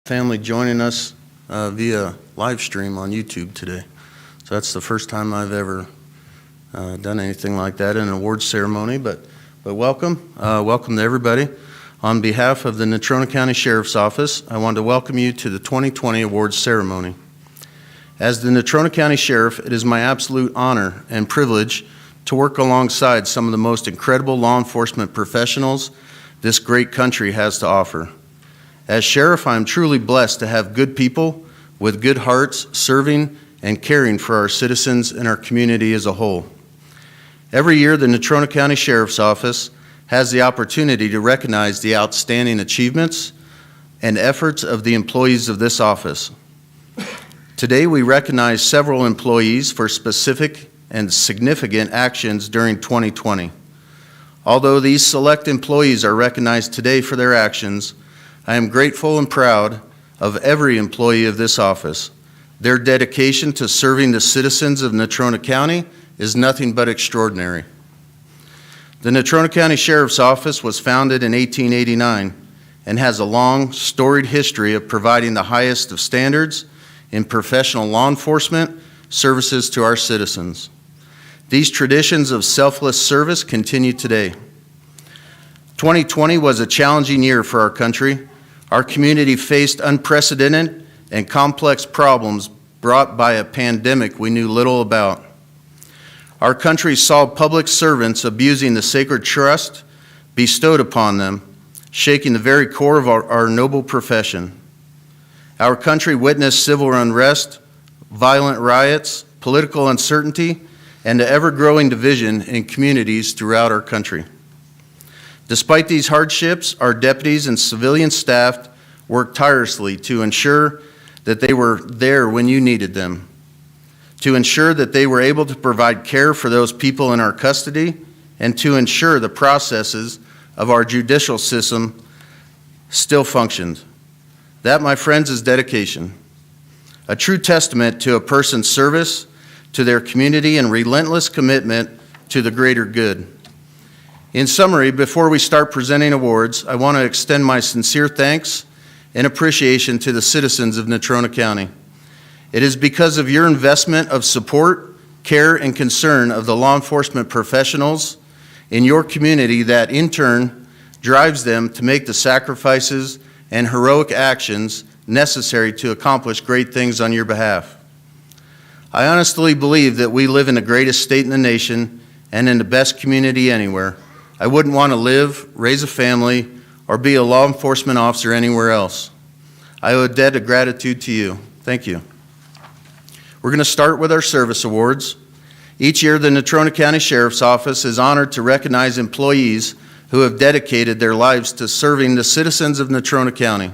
Family joining us via live stream on YouTube today. So that's the first time I've ever done anything like that in an awards ceremony, but welcome. Welcome to everybody. On behalf of the Natrona County Sheriff's Office, I want to welcome you to the 2020 awards ceremony. As the Natrona County Sheriff, it is my absolute honor and privilege to work alongside some of the most incredible law enforcement professionals this great country has to offer. As Sheriff, I am truly blessed to have good people with good hearts serving and caring for our citizens and our community as a whole. Every year, the Natrona County Sheriff's Office has the opportunity to recognize the outstanding achievements and efforts of the employees of this office. Today, we recognize several employees for specific and significant actions during 2020. Although these select employees are recognized today for their actions, I am grateful and proud of every employee of this office. Their dedication to serving the citizens of Natrona County is nothing but extraordinary. The Natrona County Sheriff's Office was founded in 1889 and has a long, storied history of providing the highest of standards in professional law enforcement services to our citizens. These traditions of selfless service continue today. 2020 was a challenging year for our country. Our community faced unprecedented and complex problems brought by a pandemic we knew little about. Our country saw public servants abusing the sacred trust bestowed upon them, shaking the very core of our noble profession. Our country witnessed civil unrest, violent riots, political uncertainty, and the ever-growing division in communities throughout our country. Despite these hardships, our deputies and civilian staff worked tirelessly to ensure that they were there when you needed them, to ensure that they were able to provide care for those people in our custody, and to ensure the processes of our judicial system still functioned. That, my friends, is dedication, a true testament to a person's service to their community and relentless commitment to the greater good. In summary, before we start presenting awards, I want to extend my sincere thanks and appreciation to the citizens of Natrona County. It is because of your investment of support, care, and concern of the law enforcement professionals in your community that, in turn, drives them to make the sacrifices and heroic actions necessary to accomplish great things on your behalf. I honestly believe that we live in the greatest state in the nation and in the best community anywhere. I wouldn't want to live, raise a family, or be a law enforcement officer anywhere else. I owe a debt of gratitude to you. Thank you. We're going to start with our service awards. Each year, the Natrona County Sheriff's Office is honored to recognize employees who have dedicated their lives to serving the citizens of Natrona County.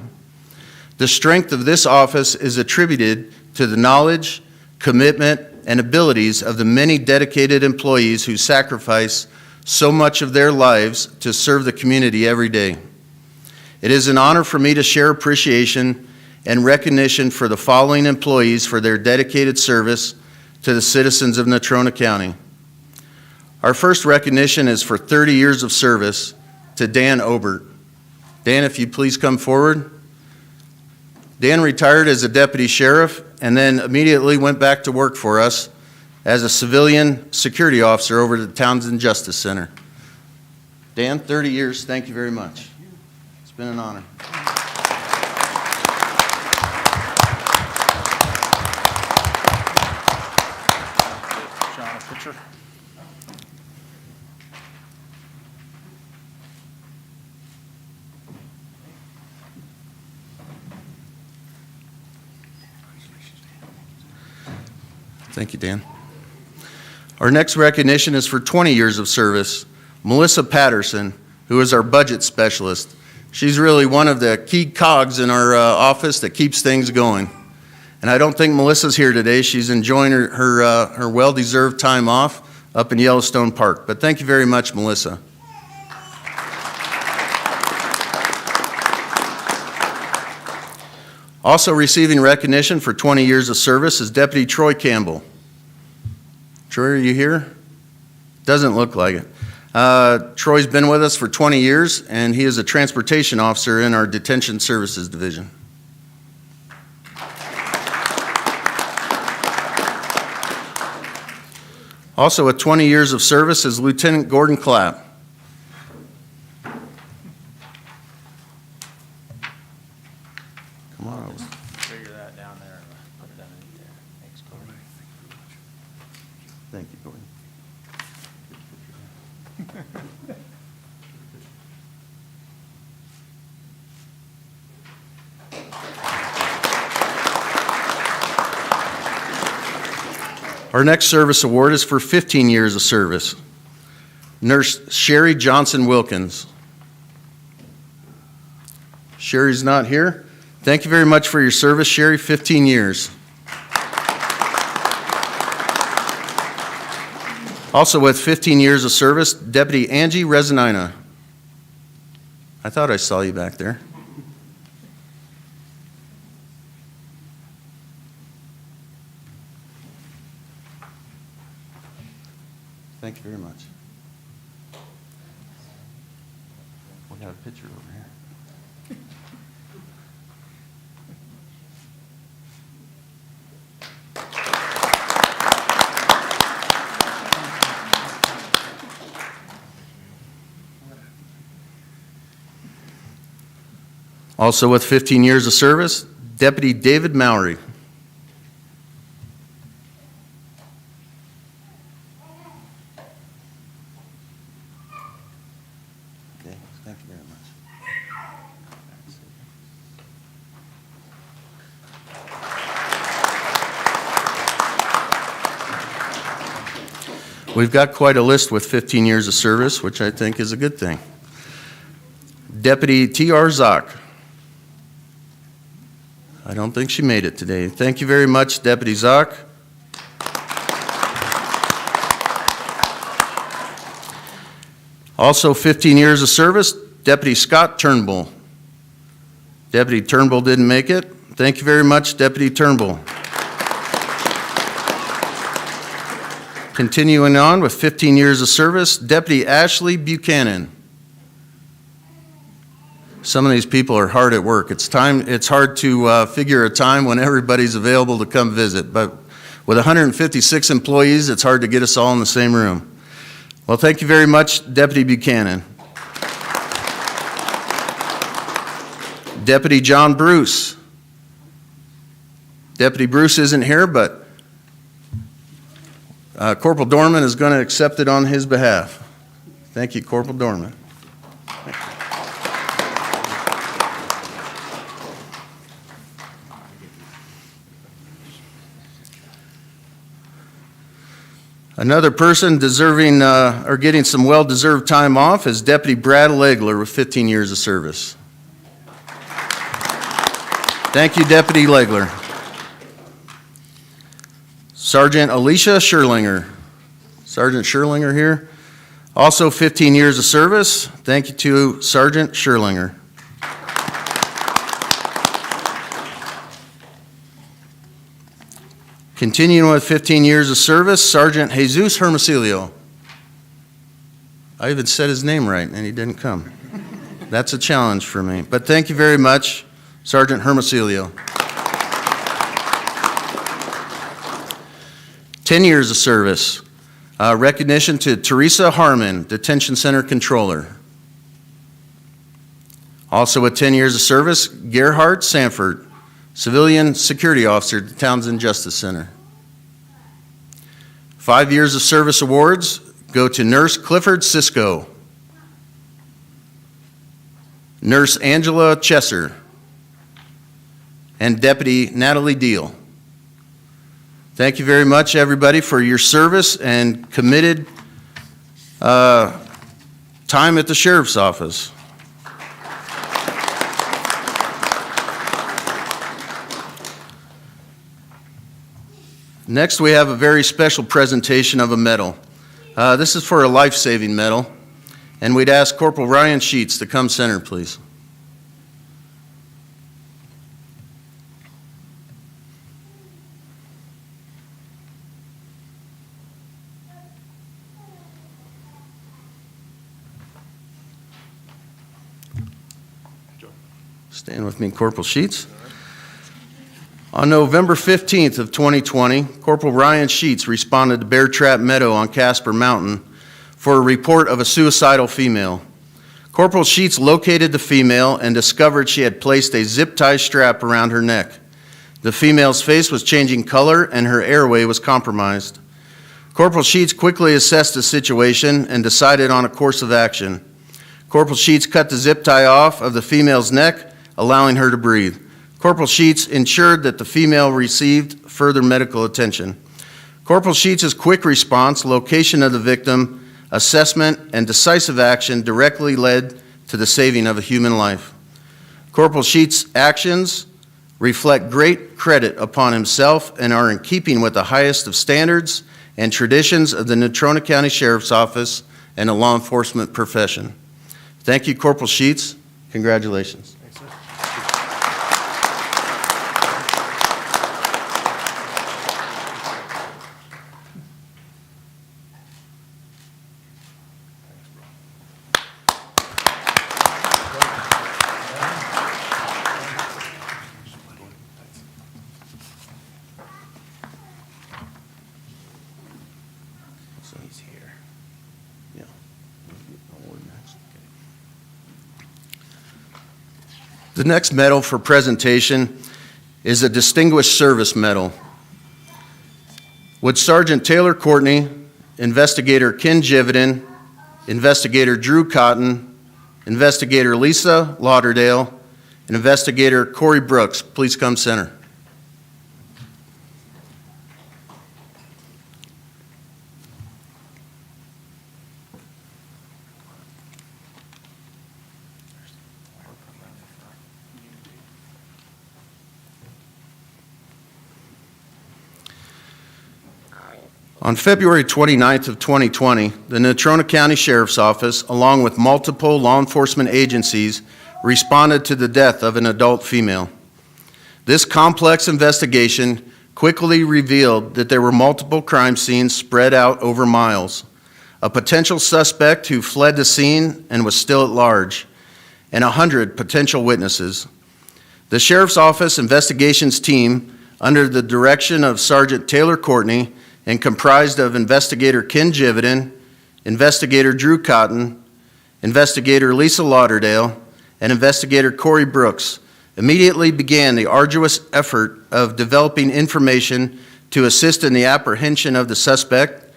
The strength of this office is attributed to the knowledge, commitment, and abilities of the many dedicated employees who sacrifice so much of their lives to serve the community every day. It is an honor for me to share appreciation and recognition for the following employees for their dedicated service to the citizens of Natrona County. Our first recognition is for 30 years of service to Dan Obert. Dan, if you please come forward. Dan retired as a deputy sheriff and then immediately went back to work for us as a civilian security officer over at the Townsend Justice Center. Dan, 30 years, thank you very much. It's been an honor. John, a picture. Thank you, Dan. Our next recognition is for 20 years of service, Melissa Patterson, who is our budget specialist. She's really one of the key cogs in our office that keeps things going. And I don't think Melissa's here today. She's enjoying her well-deserved time off up in Yellowstone Park. But thank you very much, Melissa. Also receiving recognition for 20 years of service is Deputy Troy Campbell. Troy, are you here? Doesn't look like it. Troy's been with us for 20 years, and he is a transportation officer in our Detention Services Division. Also with 20 years of service is Lieutenant Gordon Clapp. Come on. Figure that down there and put it underneath there. Thanks, Corey. Thank you, Gordon. Our next service award is for 15 years of service. Nurse Sherry Johnson Wilkins. Sherry's not here. Thank you very much for your service, Sherry, 15 years. Also with 15 years of service, Deputy Angie Rezanina. I thought I saw you back there. Thank you very much. We got a picture over here. Also with 15 years of service, Deputy David Mowry. Okay, thank you very much. We've got quite a list with 15 years of service, which I think is a good thing. Deputy T.R. Zock. I don't think she made it today. Thank you very much, Deputy Zock. Also 15 years of service, Deputy Scott Turnbull. Deputy Turnbull didn't make it. Thank you very much, Deputy Turnbull. Continuing on with 15 years of service, Deputy Ashley Buchanan. Some of these people are hard at work. It's hard to figure a time when everybody's available to come visit, but with 156 employees, it's hard to get us all in the same room. Well, thank you very much, Deputy Buchanan. Deputy John Bruce. Deputy Bruce isn't here, but Corporal Dorman is going to accept it on his behalf. Thank you, Corporal Dorman. Another person deserving or getting some well-deserved time off is Deputy Brad Legler with 15 years of service. Thank you, Deputy Legler. Sergeant Alicia Scherlinger. Sergeant Scherlinger here. Also 15 years of service. Thank you to Sergeant Scherlinger. Continuing with 15 years of service, Sergeant Jesus Hermosilio. I even said his name right, and he didn't come. That's a challenge for me. But thank you very much, Sergeant Hermosilio. 10 years of service. Recognition to Teresa Harmon, Detention Center Controller. Also with 10 years of service, Gerhard Sanford, Civilian Security Officer at the Townsend Justice Center. 5 years of service awards go to Nurse Clifford Sisko, Nurse Angela Chesser, and Deputy Natalie Deal. Thank you very much, everybody, for your service and committed time at the Sheriff's Office. Next, we have a very special presentation of a medal. This is for a life-saving medal, and we'd ask Corporal Ryan Sheets to come center, please. Stand with me, Corporal Sheets. On November 15th of 2020, Corporal Ryan Sheets responded to Bear Trap Meadow on Casper Mountain for a report of a suicidal female. Corporal Sheets located the female and discovered she had placed a zip-tie strap around her neck. The female's face was changing color and her airway was compromised. Corporal Sheets quickly assessed the situation and decided on a course of action. Corporal Sheets cut the zip tie off of the female's neck, allowing her to breathe. Corporal Sheets ensured that the female received further medical attention. Corporal Sheets' quick response, location of the victim, assessment, and decisive action directly led to the saving of a human life. Corporal Sheets' actions reflect great credit upon himself and are in keeping with the highest of standards and traditions of the Natrona County Sheriff's Office and the law enforcement profession. Thank you, Corporal Sheets. Congratulations. So he's here. Yeah. The next medal for presentation is a Distinguished Service Medal. Would Sergeant Taylor Courtney, Investigator Ken Jividen, Investigator Drew Cotton, Investigator Lisa Lauderdale, and Investigator Corey Brooks please come center? On February 29th of 2020, the Natrona County Sheriff's Office, along with multiple law enforcement agencies, responded to the death of an adult female. This complex investigation quickly revealed that there were multiple crime scenes spread out over miles, a potential suspect who fled the scene and was still at large, and 100 potential witnesses. The Sheriff's Office investigations team, under the direction of Sergeant Taylor Courtney, and comprised of Investigator Ken Jividen, Investigator Drew Cotton, Investigator Lisa Lauderdale, and Investigator Corey Brooks, immediately began the arduous effort of developing information to assist in the apprehension of the suspect,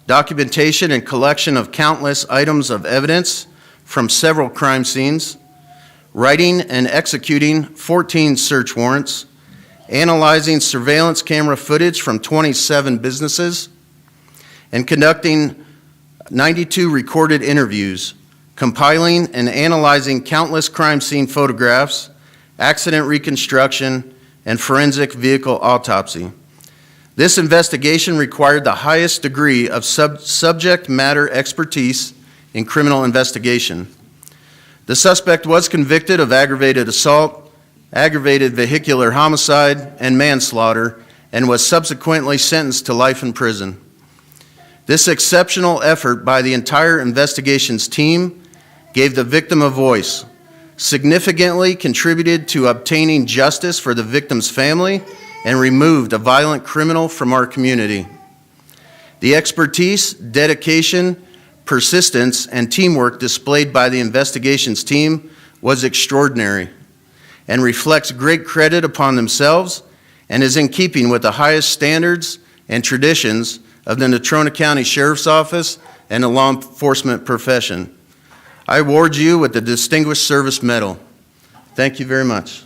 documentation and collection of countless items of evidence from several crime scenes, writing and executing 14 search warrants, analyzing surveillance camera footage from 27 businesses, and conducting 92 recorded interviews, compiling and analyzing countless crime scene photographs, accident reconstruction, and forensic vehicle autopsy. This investigation required the highest degree of subject matter expertise in criminal investigation. The suspect was convicted of aggravated assault, aggravated vehicular homicide, and manslaughter, and was subsequently sentenced to life in prison. This exceptional effort by the entire investigations team gave the victim a voice, significantly contributed to obtaining justice for the victim's family, and removed a violent criminal from our community. The expertise, dedication, persistence, and teamwork displayed by the investigations team was extraordinary and reflects great credit upon themselves and is in keeping with the highest standards and traditions of the Natrona County Sheriff's Office and the law enforcement profession. I award you with the Distinguished Service Medal. Thank you very much.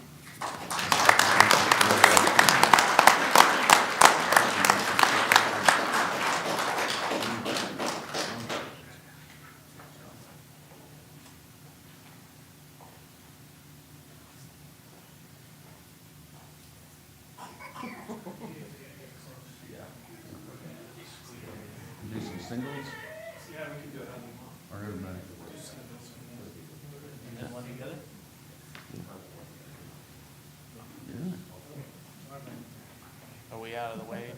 Are we out of the way?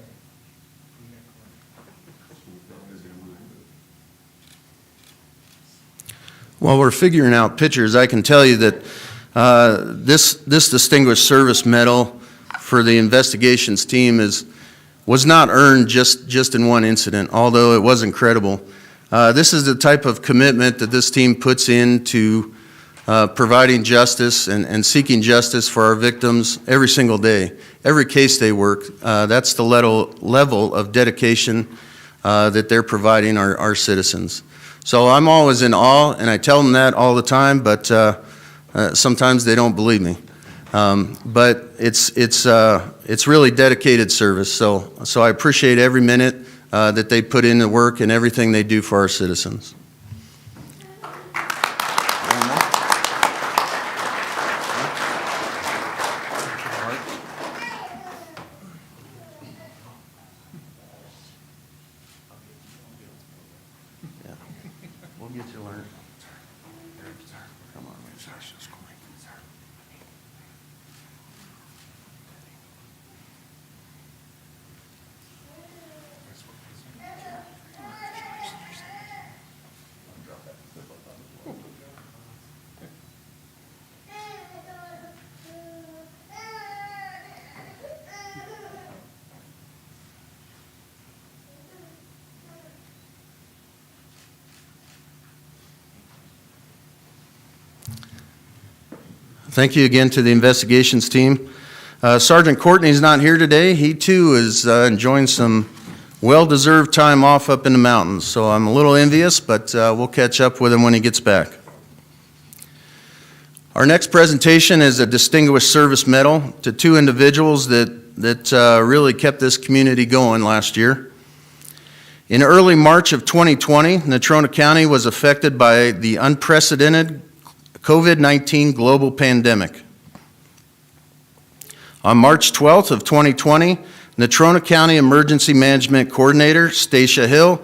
While we're figuring out pictures, I can tell you that this Distinguished Service Medal for the investigations team was not earned just in one incident, although it was incredible. This is the type of commitment that this team puts into providing justice and seeking justice for our victims every single day. Every case they work, that's the level of dedication that they're providing our citizens. So I'm always in awe, and I tell them that all the time, but sometimes they don't believe me. But it's really dedicated service. So I appreciate every minute that they put into work and everything they do for our citizens. We'll get you learned. Come on, man. Thank you again to the investigations team. Sergeant Courtney's not here today. He too is enjoying some well-deserved time off up in the mountains, so I'm a little envious, but we'll catch up with him when he gets back. Our next presentation is a Distinguished Service Medal to two individuals that really kept this community going last year. In early March of 2020, Natrona County was affected by the unprecedented COVID-19 global pandemic. On March 12th of 2020, Natrona County Emergency Management Coordinator Stacia Hill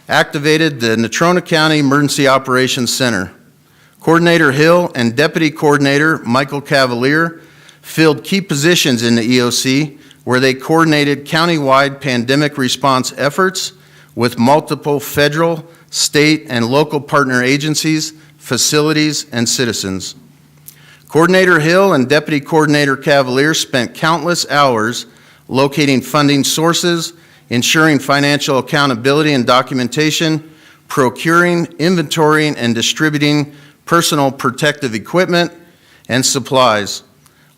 activated the Natrona County Emergency Operations Center. Coordinator Hill and Deputy Coordinator Michael Cavalier filled key positions in the EOC where they coordinated countywide pandemic response efforts with multiple federal, state, and local partner agencies, facilities, and citizens. Coordinator Hill and Deputy Coordinator Cavalier spent countless hours locating funding sources, ensuring financial accountability and documentation, procuring, inventorying, and distributing personal protective equipment and supplies,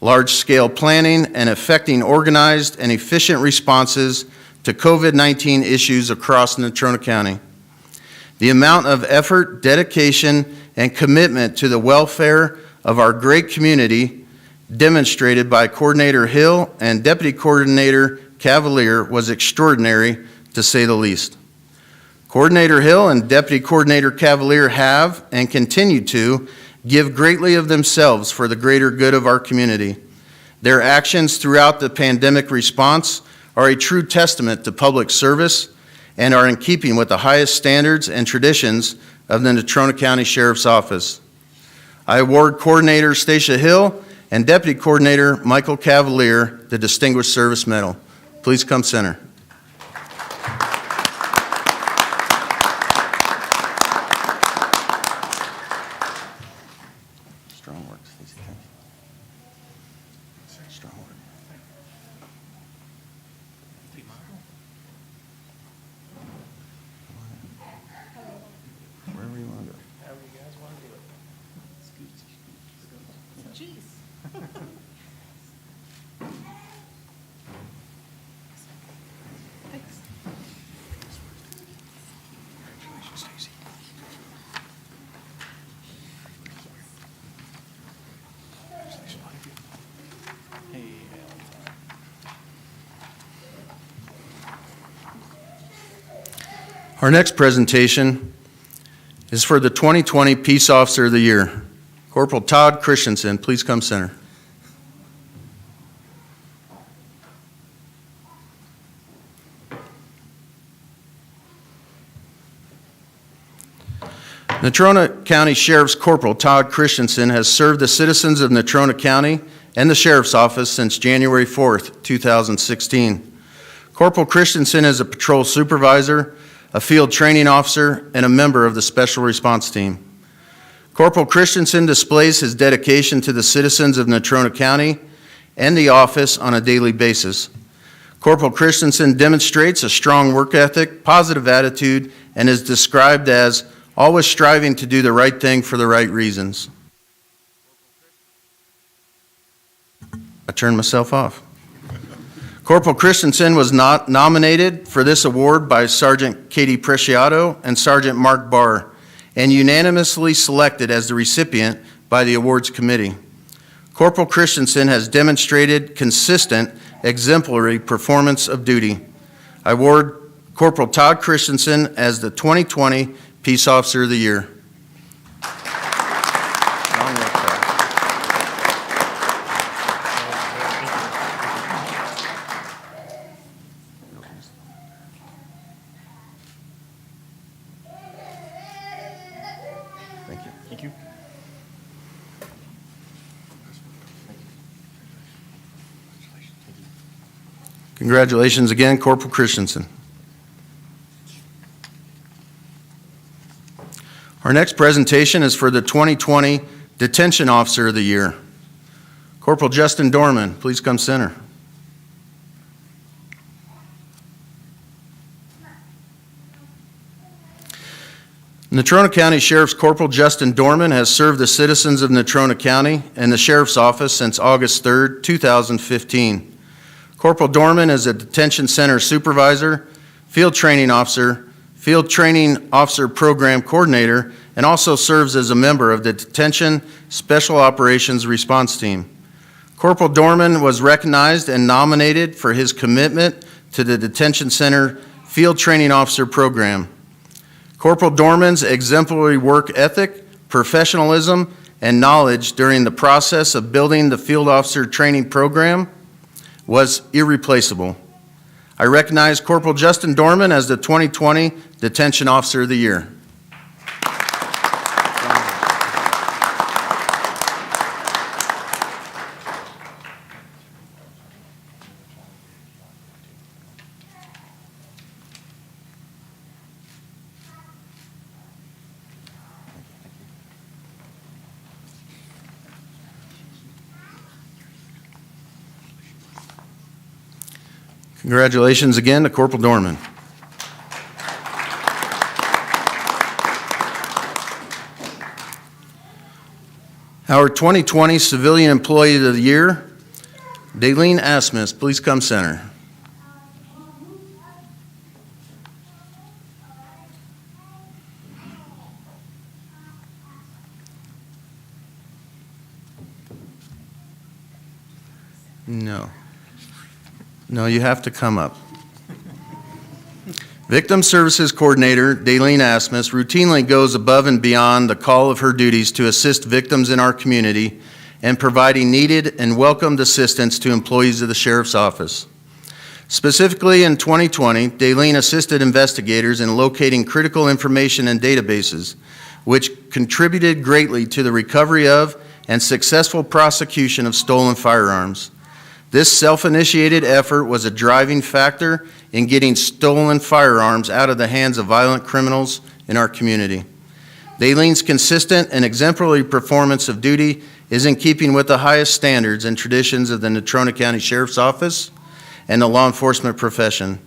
large-scale planning, and effecting organized and efficient responses to COVID-19 issues across Natrona County. The amount of effort, dedication, and commitment to the welfare of our great community demonstrated by Coordinator Hill and Deputy Coordinator Cavalier was extraordinary, to say the least. Coordinator Hill and Deputy Coordinator Cavalier have and continue to give greatly of themselves for the greater good of our community. Their actions throughout the pandemic response are a true testament to public service and are in keeping with the highest standards and traditions of the Natrona County Sheriff's Office. I award Coordinator Stacia Hill and Deputy Coordinator Michael Cavalier the Distinguished Service Medal. Please come center. Strong work, Stacy. Strong work. Wherever you want to go. However you guys want to do it. Jeez. Thanks. Congratulations, Stacy. Hey, Our next presentation is for the 2020 Peace Officer of the Year. Corporal Todd Christensen, please come center. Natrona County Sheriff's Corporal Todd Christensen has served the citizens of Natrona County and the Sheriff's Office since January 4th, 2016. Corporal Christensen is a patrol supervisor, a field training officer, and a member of the Special Response Team. Corporal Christensen displays his dedication to the citizens of Natrona County and the office on a daily basis. Corporal Christensen demonstrates a strong work ethic, positive attitude, and is described as always striving to do the right thing for the right reasons. I turned myself off. Corporal Christensen was not nominated for this award by Sergeant Katie Preciado and Sergeant Mark Barr, and unanimously selected as the recipient by the awards committee. Corporal Christensen has demonstrated consistent, exemplary performance of duty. I award Corporal Todd Christensen as the 2020 Peace Officer of the Year. Thank you. Congratulations again, Corporal Christensen. Our next presentation is for the 2020 Detention Officer of the Year. Corporal Justin Dorman, please come center. Natrona County Sheriff's Corporal Justin Dorman has served the citizens of Natrona County and the Sheriff's Office since August 3rd, 2015. Corporal Dorman is a detention center supervisor, field training officer program coordinator, and also serves as a member of the Detention Special Operations Response Team. Corporal Dorman was recognized and nominated for his commitment to the Detention Center Field Training Officer program. Corporal Dorman's exemplary work ethic, professionalism, and knowledge during the process of building the field officer training program was irreplaceable. I recognize Corporal Justin Dorman as the 2020 Detention Officer of the Year. Congratulations again to Corporal Dorman. Our 2020 Civilian Employee of the Year, Daleen Asmus, please come center. No, you have to come up. Victim Services Coordinator Daleen Asmus routinely goes above and beyond the call of her duties to assist victims in our community and providing needed and welcomed assistance to employees of the Sheriff's Office. Specifically in 2020, Daleen assisted investigators in locating critical information and databases, which contributed greatly to the recovery of and successful prosecution of stolen firearms. This self-initiated effort was a driving factor in getting stolen firearms out of the hands of violent criminals in our community. Daleen's consistent and exemplary performance of duty is in keeping with the highest standards and traditions of the Natrona County Sheriff's Office and the law enforcement profession.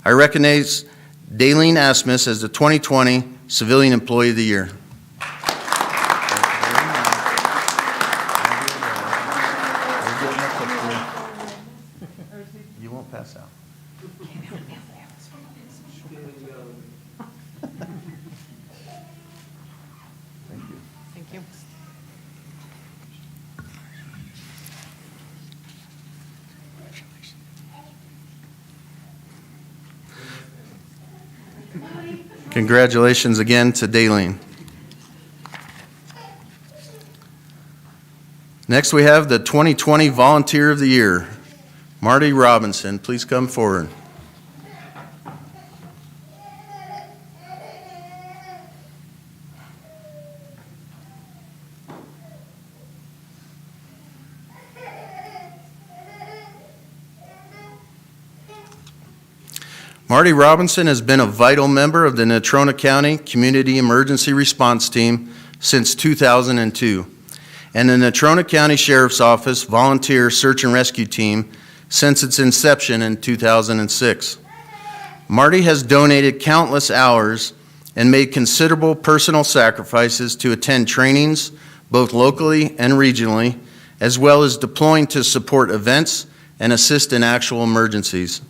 I recognize Daleen Asmus as the 2020 Civilian Employee of the Year. You won't pass out. Thank you. Congratulations again to Daleen. Next, we have the 2020 Volunteer of the Year, Marty Robinson. Please come forward. Marty Robinson has been a vital member of the Natrona County Community Emergency Response Team since 2002 and the Natrona County Sheriff's Office Volunteer Search and Rescue Team since its inception in 2006. Marty has donated countless hours and made considerable personal sacrifices to attend trainings, both locally and regionally, as well as deploying to support events and assist in actual emergencies.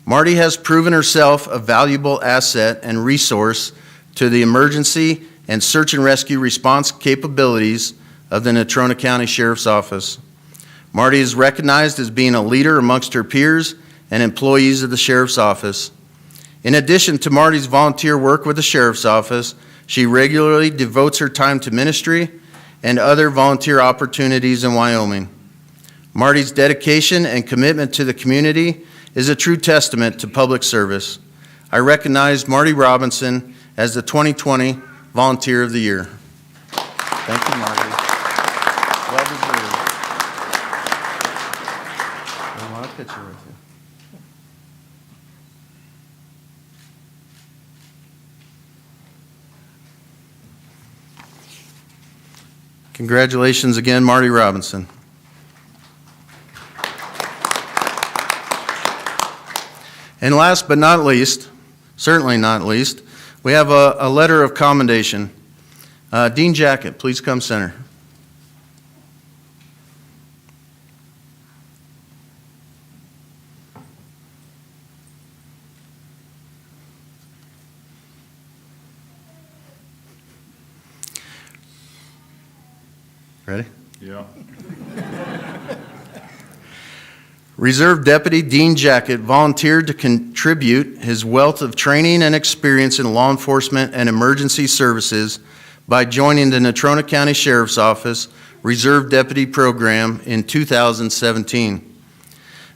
Marty has proven herself a valuable asset and resource to the emergency and search and rescue response capabilities of the Natrona County Sheriff's Office. Marty is recognized as being a leader amongst her peers and employees of the Sheriff's Office. In addition to Marty's volunteer work with the Sheriff's Office, she regularly devotes her time to ministry and other volunteer opportunities in Wyoming. Marty's dedication and commitment to the community is a true testament to public service. I recognize Marty Robinson as the 2020 Volunteer of the Year. Thank you, Marty. Well deserved. I want a picture with you. Congratulations again, Marty Robinson. And last but not least, certainly not least, we have a letter of commendation. Dean Jacket, please come center. Ready? Yeah. Reserve Deputy Dean Jacket volunteered to contribute his wealth of training and experience in law enforcement and emergency services by joining the Natrona County Sheriff's Office Reserve Deputy Program in 2017.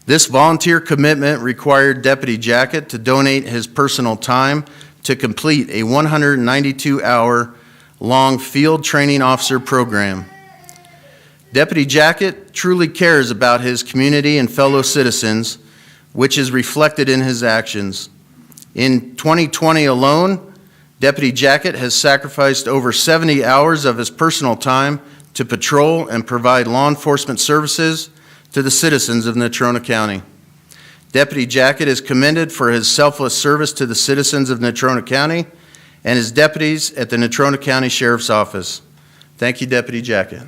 This volunteer commitment required Deputy Jacket to donate his personal time to complete a 192-hour-long field training officer program. Deputy Jacket truly cares about his community and fellow citizens, which is reflected in his actions. In 2020 alone, Deputy Jacket has sacrificed over 70 hours of his personal time to patrol and provide law enforcement services to the citizens of Natrona County. Deputy Jacket is commended for his selfless service to the citizens of Natrona County and his deputies at the Natrona County Sheriff's Office. Thank you, Deputy Jacket.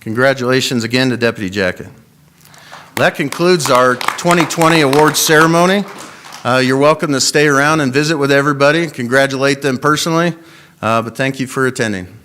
Congratulations again to Deputy Jacket. That concludes our 2020 awards ceremony. You're welcome to stay around and visit with everybody, congratulate them personally, but thank you for attending.